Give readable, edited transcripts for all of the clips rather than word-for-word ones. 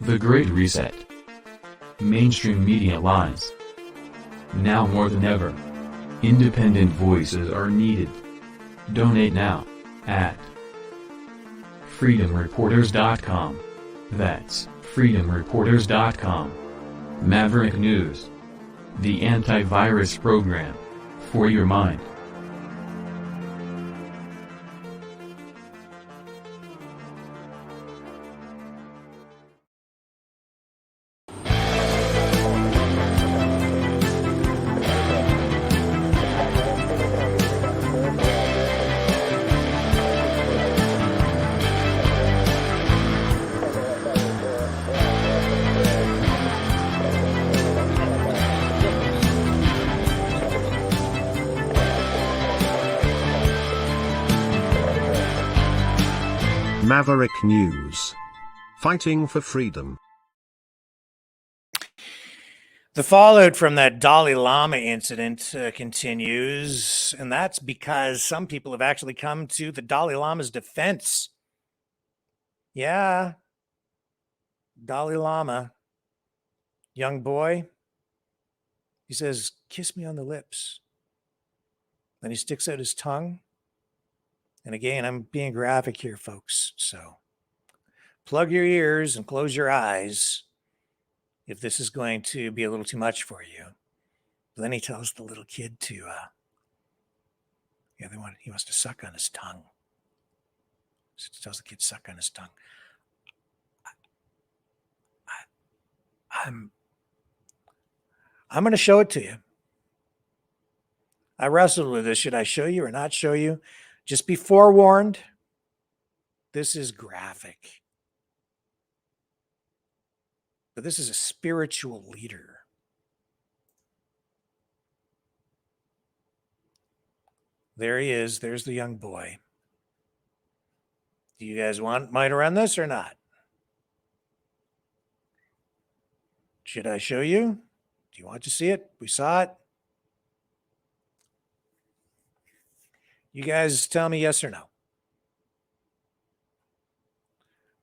The Great Reset. Mainstream media lies. Now more than ever, independent voices are needed. Donate now at freedomreporters.com. That's freedomreporters.com. Maverick News. The antivirus program for your mind. Maverick News. Fighting for freedom. The fallout from that Dali Lama incident continues, and that's because some people have actually come to the Dalai Lama's defense. Yeah, Dalai Lama, young boy, he says, "Kiss me on the lips." Then he sticks out his tongue. And again, I'm being graphic here, folks. So plug your ears and close your eyes if this is going to be a little too much for you. But then he tells the little kid to, he wants to suck on his tongue. So he tells the kid, suck on his tongue. I'm going to show it to you. I wrestled with this. Should I show you or not show you? Just be forewarned, this is graphic. But this is a spiritual leader. There he is. There's the young boy. Do you guys want might run this or not? Should I show you? Do you want to see it? We saw it. You guys tell me yes or no.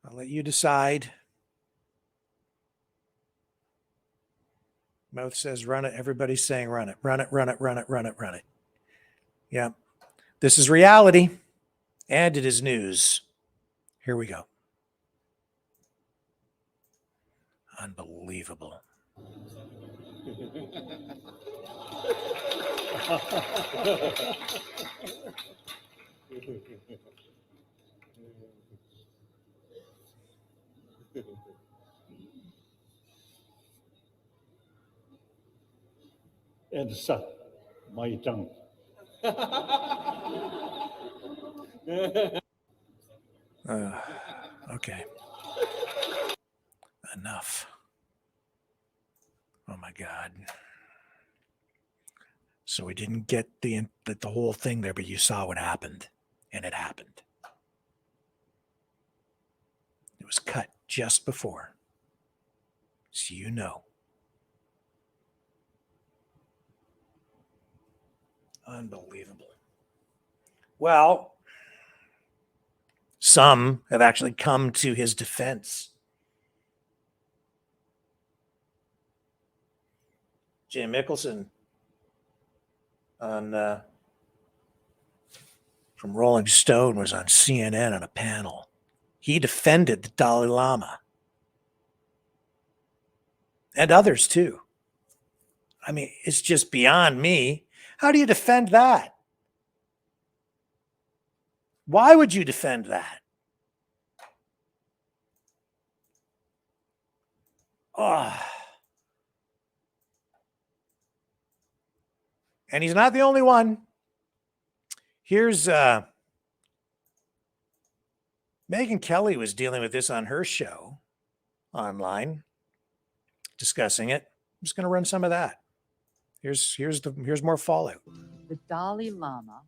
I'll let you decide. Mouth says run it. Everybody's saying run it. Run it, run it, run it, run it, run it. Yeah. This is reality. And it is news. Here we go. Unbelievable. And suck my tongue. Okay. Enough. Oh my God. So we didn't get the whole thing there, but you saw what happened, and it happened. It was cut just before, so you know. Unbelievable. Well, some have actually come to his defense. Jim Mickelson on from Rolling Stone was on CNN on a panel. He defended the Dalai Lama and others too. I mean, it's just beyond me. How do you defend that? Why would you defend that? Oh. And he's not the only one. Here's Megyn Kelly was dealing with this on her show online, discussing it. I'm just going to run some of that. Here's more fallout. The Dalai Lama,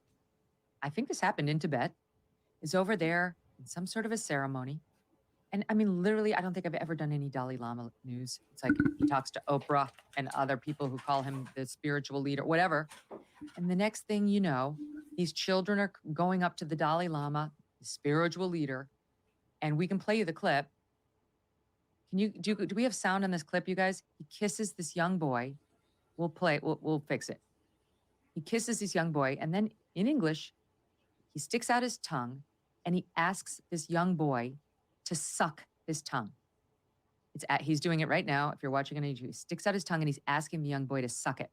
I think this happened in Tibet, is over there in some sort of a ceremony. And I mean, literally, I don't think I've ever done any Dalai Lama news. It's like he talks to Oprah and other people who call him the spiritual leader, whatever. And the next thing you know, these children are going up to the Dalai Lama, the spiritual leader, and we can play you the clip. do we have sound on this clip, you guys? He kisses this young boy. We'll fix it. He kisses this young boy, and then in English, he sticks out his tongue and he asks this young boy to suck his tongue. He's doing it right now. If you're watching on YouTube, he sticks out his tongue and he's asking the young boy to suck it.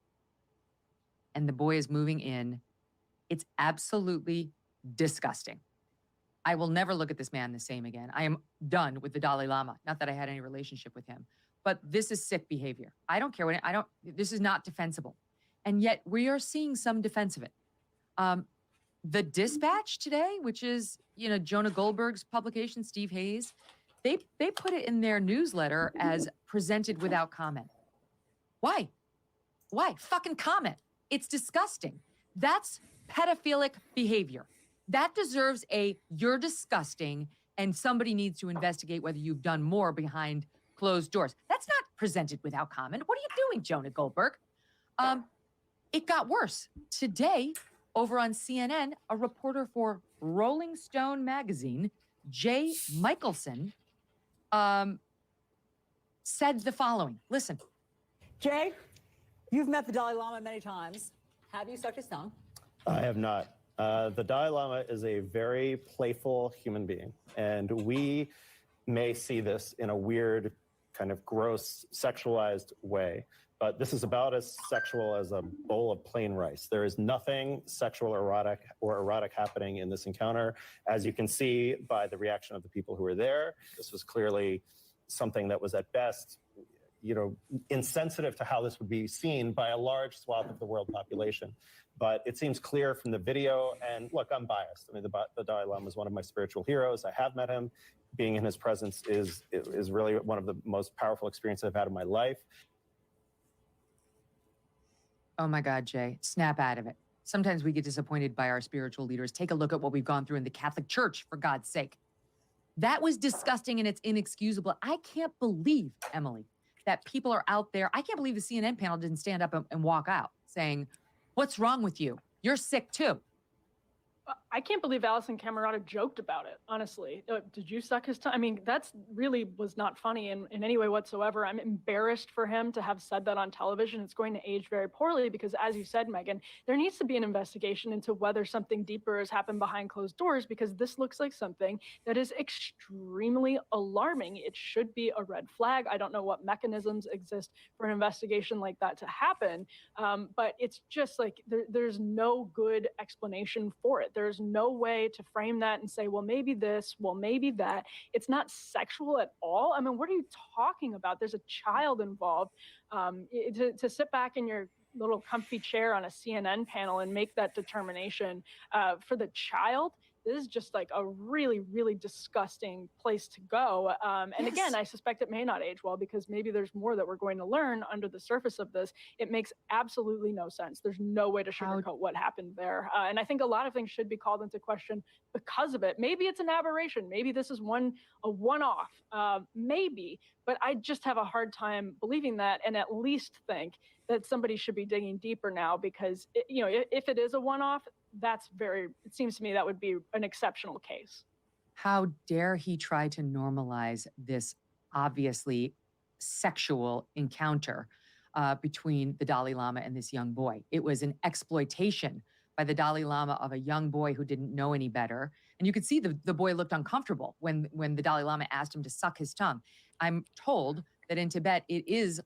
And the boy is moving in. It's absolutely disgusting. I will never look at this man the same again. I am done with the Dalai Lama. Not that I had any relationship with him, but this is sick behavior. I don't care this is not defensible. And yet we are seeing some defense of it. The Dispatch today, which is, Jonah Goldberg's publication, Steve Hayes, they put it in their newsletter as presented without comment. Why? Fucking comment. It's disgusting. That's pedophilic behavior. That deserves you're disgusting and somebody needs to investigate whether you've done more behind closed doors. That's not presented without comment. What are you doing, Jonah Goldberg? It got worse. Today, over on CNN, a reporter for Rolling Stone magazine, Jay Michelson, said the following. Listen. Jay, you've met the Dalai Lama many times. Have you sucked his tongue? I have not. The Dalai Lama is a very playful human being, and we may see this in a weird, kind of gross, sexualized way. But this is about as sexual as a bowl of plain rice. There is nothing sexual or erotic happening in this encounter. As you can see by the reaction of the people who were there, this was clearly something that was at best, insensitive to how this would be seen by a large swath of the world population. But it seems clear from the video, and look, I'm biased. I mean, the Dalai Lama is one of my spiritual heroes. I have met him. Being in his presence is really one of the most powerful experiences I've had in my life. Oh my God, Jay, snap out of it. Sometimes we get disappointed by our spiritual leaders. Take a look at what we've gone through in the Catholic Church, for God's sake. That was disgusting and it's inexcusable. I can't believe, Emily, that people are out there. I can't believe the CNN panel didn't stand up and walk out saying, what's wrong with you? You're sick too. I can't believe Alison Camerata joked about it, honestly. Did you suck his tongue? I mean, that's really was not funny in any way whatsoever. I'm embarrassed for him to have said that on television. It's going to age very poorly because, as you said, Megan, there needs to be an investigation into whether something deeper has happened behind closed doors, because this looks like something that is extremely alarming. It should be a red flag. I don't know what mechanisms exist for an investigation like that to happen, but it's just like there's no good explanation for it. There's no way to frame that and say, well, maybe this, well, maybe that. It's not sexual at all. I mean, what are you talking about? There's a child involved. To sit back in your little comfy chair on a CNN panel and make that determination for the child, this is just like a really, really disgusting place to go. And again, I suspect it may not age well because maybe there's more that we're going to learn under the surface of this. It makes absolutely no sense. There's no way to sugarcoat what happened there. And I think a lot of things should be called into question because of it. Maybe it's an aberration. Maybe this is a one-off. Maybe. But I just have a hard time believing that, and at least think that somebody should be digging deeper now because, if it is a one-off, it seems to me that would be an exceptional case. How dare he try to normalize this obviously sexual encounter between the Dalai Lama and this young boy. It was an exploitation by the Dalai Lama of a young boy who didn't know any better. And you could see the boy looked uncomfortable when the Dalai Lama asked him to suck his tongue. I'm told that in Tibet, it is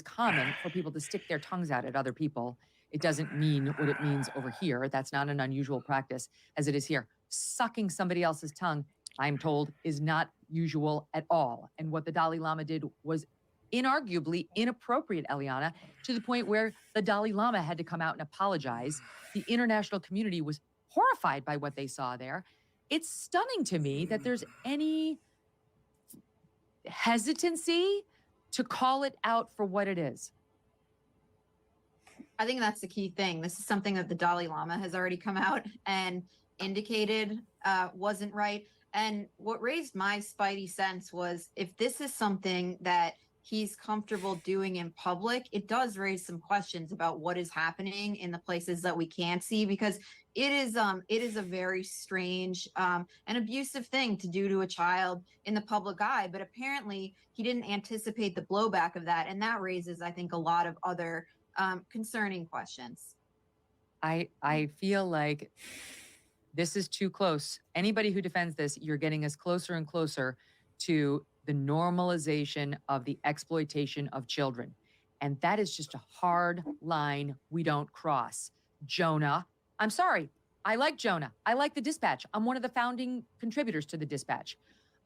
common for people to stick their tongues out at other people. It doesn't mean what it means over here. That's not an unusual practice as it is here. Sucking somebody else's tongue, I'm told, is not usual at all. And what the Dalai Lama did was inarguably inappropriate, Eliana, to the point where the Dalai Lama had to come out and apologize. The international community was horrified by what they saw there. It's stunning to me that there's any hesitancy to call it out for what it is. I think that's the key thing. This is something that the Dalai Lama has already come out and indicated wasn't right. And what raised my spidey sense was if this is something that he's comfortable doing in public, it does raise some questions about what is happening in the places that we can't see, because it is a very strange and abusive thing to do to a child in the public eye. But apparently he didn't anticipate the blowback of that, and that raises, I think, a lot of other concerning questions. I feel like this is too close. Anybody who defends this, you're getting us closer and closer to the normalization of the exploitation of children. And that is just a hard line we don't cross. Jonah, I'm sorry. I like Jonah. I like the Dispatch. I'm one of the founding contributors to the Dispatch.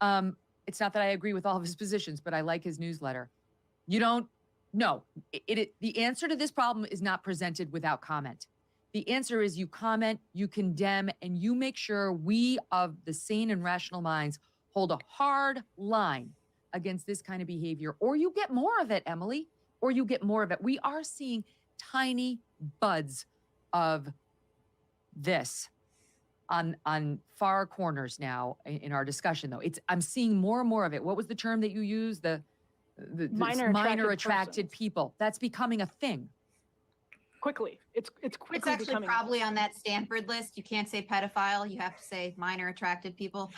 It's not that I agree with all of his positions, but I like his newsletter. You don't, no. The answer to this problem is not presented without comment. The answer is you comment, you condemn, and you make sure we of the sane and rational minds hold a hard line against this kind of behavior, or you get more of it, Emily, or you get more of it. We are seeing tiny buds of this on far corners now in our discussion, though. I'm seeing more and more of it. What was the term that you used? The minor attracted people. That's becoming a thing. Quickly. It's quickly It's actually becoming probably on that Stanford list. You can't say pedophile. You have to say minor attracted people.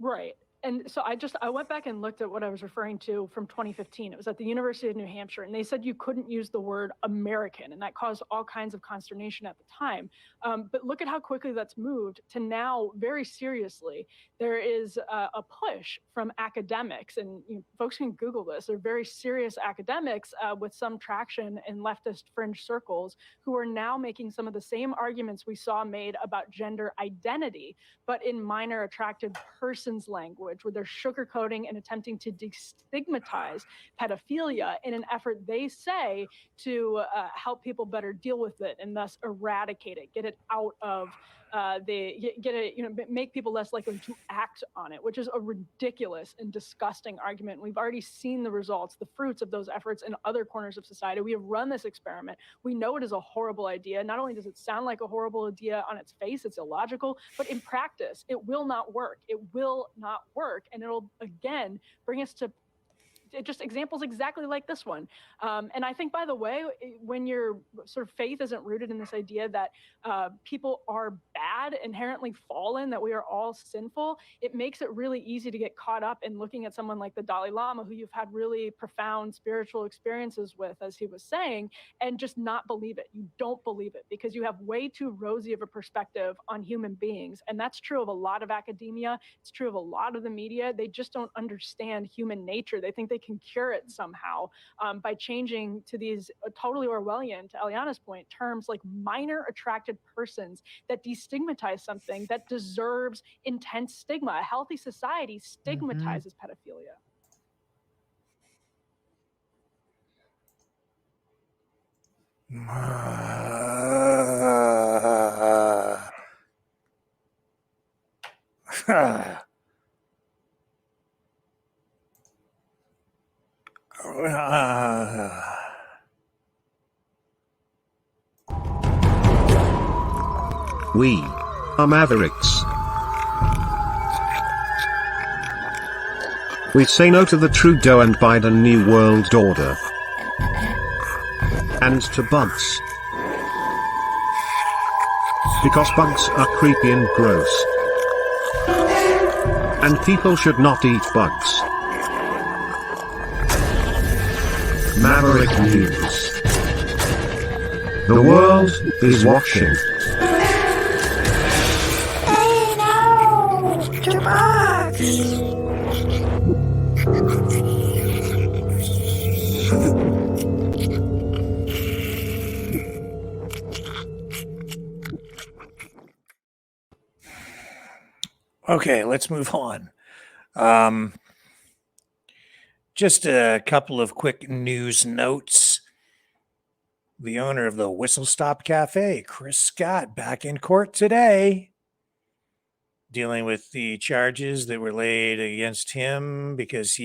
right. And so I went back and looked at what I was referring to from 2015. It was at the University of New Hampshire, and they said you couldn't use the word American, and that caused all kinds of consternation at the time. But look at how quickly that's moved to now, very seriously. There is a push from academics, and folks can Google this. They're very serious academics with some traction in leftist fringe circles who are now making some of the same arguments we saw made about gender identity, but in minor attracted persons language, where they're sugarcoating and attempting to destigmatize pedophilia in an effort, they say, to help people better deal with it and thus eradicate it, get it out of make people less likely to act on it, which is a ridiculous and disgusting argument. We've already seen the results, the fruits of those efforts in other corners of society. We have run this experiment. We know it is a horrible idea. Not only does it sound like a horrible idea on its face, it's illogical, but in practice, it will not work. It will not work. And it'll, again, bring us to just examples exactly like this one. And I think, by the way, when your sort of faith isn't rooted in this idea that people are bad, inherently fallen, that we are all sinful, it makes it really easy to get caught up in looking at someone like the Dalai Lama, who you've had really profound spiritual experiences with, as he was saying, and just not believe it. You don't believe it because you have way too rosy of a perspective on human beings. And that's true of a lot of academia. It's true of a lot of the media. They just don't understand human nature. They think they can cure it somehow by changing to these totally Orwellian, to Eliana's point, terms like minor attracted persons that destigmatize something that deserves intense stigma. A healthy society stigmatizes pedophilia. We are Mavericks. We say no to the Trudeau and Biden New World Order. And to bugs. Because bugs are creepy and gross. And people should not eat bugs. Maverick News. The world is watching. Hey, no! To bugs! Okay, let's move on. Just a couple of quick news notes. The owner of the Whistle Stop Cafe, Chris Scott, back in court today, dealing with the charges that were laid against him because he